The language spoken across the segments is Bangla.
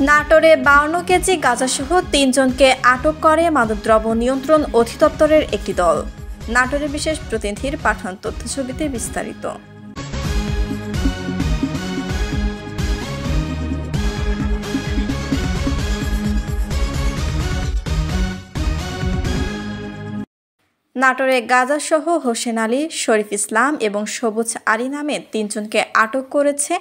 নাটোরে 52 কেজি গাঁজাসহ 3 জনকে আটক করে মাদকদ্রব্য নিয়ন্ত্রণ অধিদপ্তরের একটি দল। নাটোরের বিশেষ প্রতিনিধির পাঠানো তথ্যছবিতে বিস্তারিত। নাটোরে গাঁজাসহ হোসেন আলী, শরীফ ইসলাম এবং সবুজ আলী নামে 3 জনকে আটক করেছে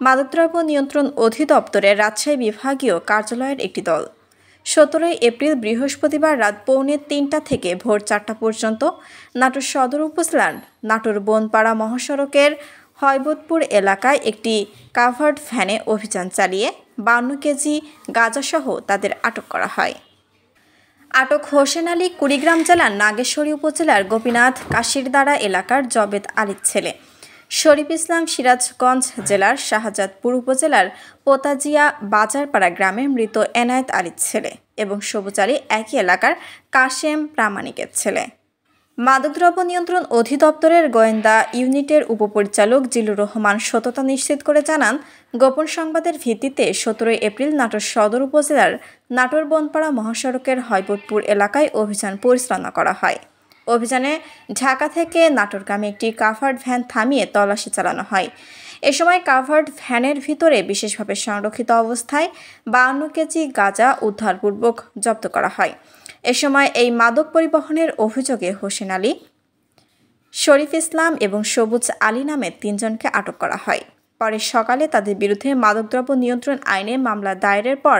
মাদকদ্রব্য নিয়ন্ত্রণ অধিদপ্তরের রাজশাহী বিভাগীয় কার্যালয়ের একটি দল। 17 এপ্রিল বৃহস্পতিবার রাত 2:45 থেকে ভোর 4টা পর্যন্ত নাটোর সদর উপজেলার নাটোর বনপাড়া মহাসড়কের হয়বতপুর এলাকায় একটি কাভার্ড ভ্যানে অভিযান চালিয়ে 52 কেজি গাঁজাসহ তাদের আটক করা হয়। আটক হোসেন আলী কুড়িগ্রাম জেলার নাগেশ্বরী উপজেলার গোপীনাথ কাশিরদারা এলাকার জবেদ আলীর ছেলে, শরীফ ইসলাম সিরাজগঞ্জ জেলার শাহজাদপুর উপজেলার পোতাজিয়া বাজারপাড়া গ্রামের মৃত এনায়েত আলীর ছেলে এবং সবুজ আলী একই এলাকার কাশেম প্রামাণিকের ছেলে। মাদকদ্রব্য নিয়ন্ত্রণ অধিদপ্তরের গোয়েন্দা ইউনিটের উপপরিচালক জিলুর রহমান সততা নিশ্চিত করে জানান, গোপন সংবাদের ভিত্তিতে 17 এপ্রিল নাটোর সদর উপজেলার নাটোর বনপাড়া মহাসড়কের হয়বতপুর এলাকায় অভিযান পরিচালনা করা হয়। অভিযানে ঢাকা থেকে নাটোরগামী একটি কাভার্ড ভ্যান থামিয়ে তল্লাশি চালানো হয়। এ সময় কাভার্ড ভ্যানের ভিতরে বিশেষভাবে সংরক্ষিত অবস্থায় 52 কেজি গাঁজা উদ্ধারপূর্বক জব্দ করা হয়। এ সময় এই মাদক পরিবহনের অভিযোগে হোসেন আলী, শরীফ ইসলাম এবং সবুজ আলী নামে 3 জনকে আটক করা হয়। পরে সকালে তাদের বিরুদ্ধে মাদকদ্রব্য নিয়ন্ত্রণ আইনে মামলা দায়েরের পর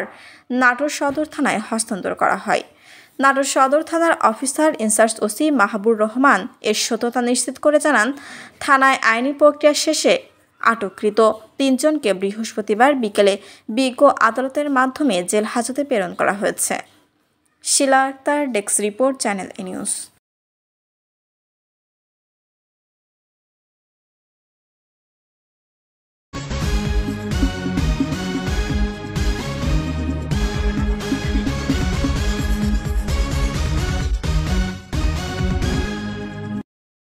নাটোর সদর থানায় হস্তান্তর করা হয়। নাটোর সদর থানার officer incharge OC Mahbur Rahman এর সততা নিশ্চিত করে জানান, থানায় আইনি প্রক্রিয়া শেষে আটককৃত 3 জনকে বৃহস্পতিবার বিকেলে বিজ্ঞ আদালতের মাধ্যমে জেল হাজতে প্রেরণ করা হয়েছে। শিলা আক্তার, ডেস্ক রিপোর্ট, চ্যানেল এ নিউজ।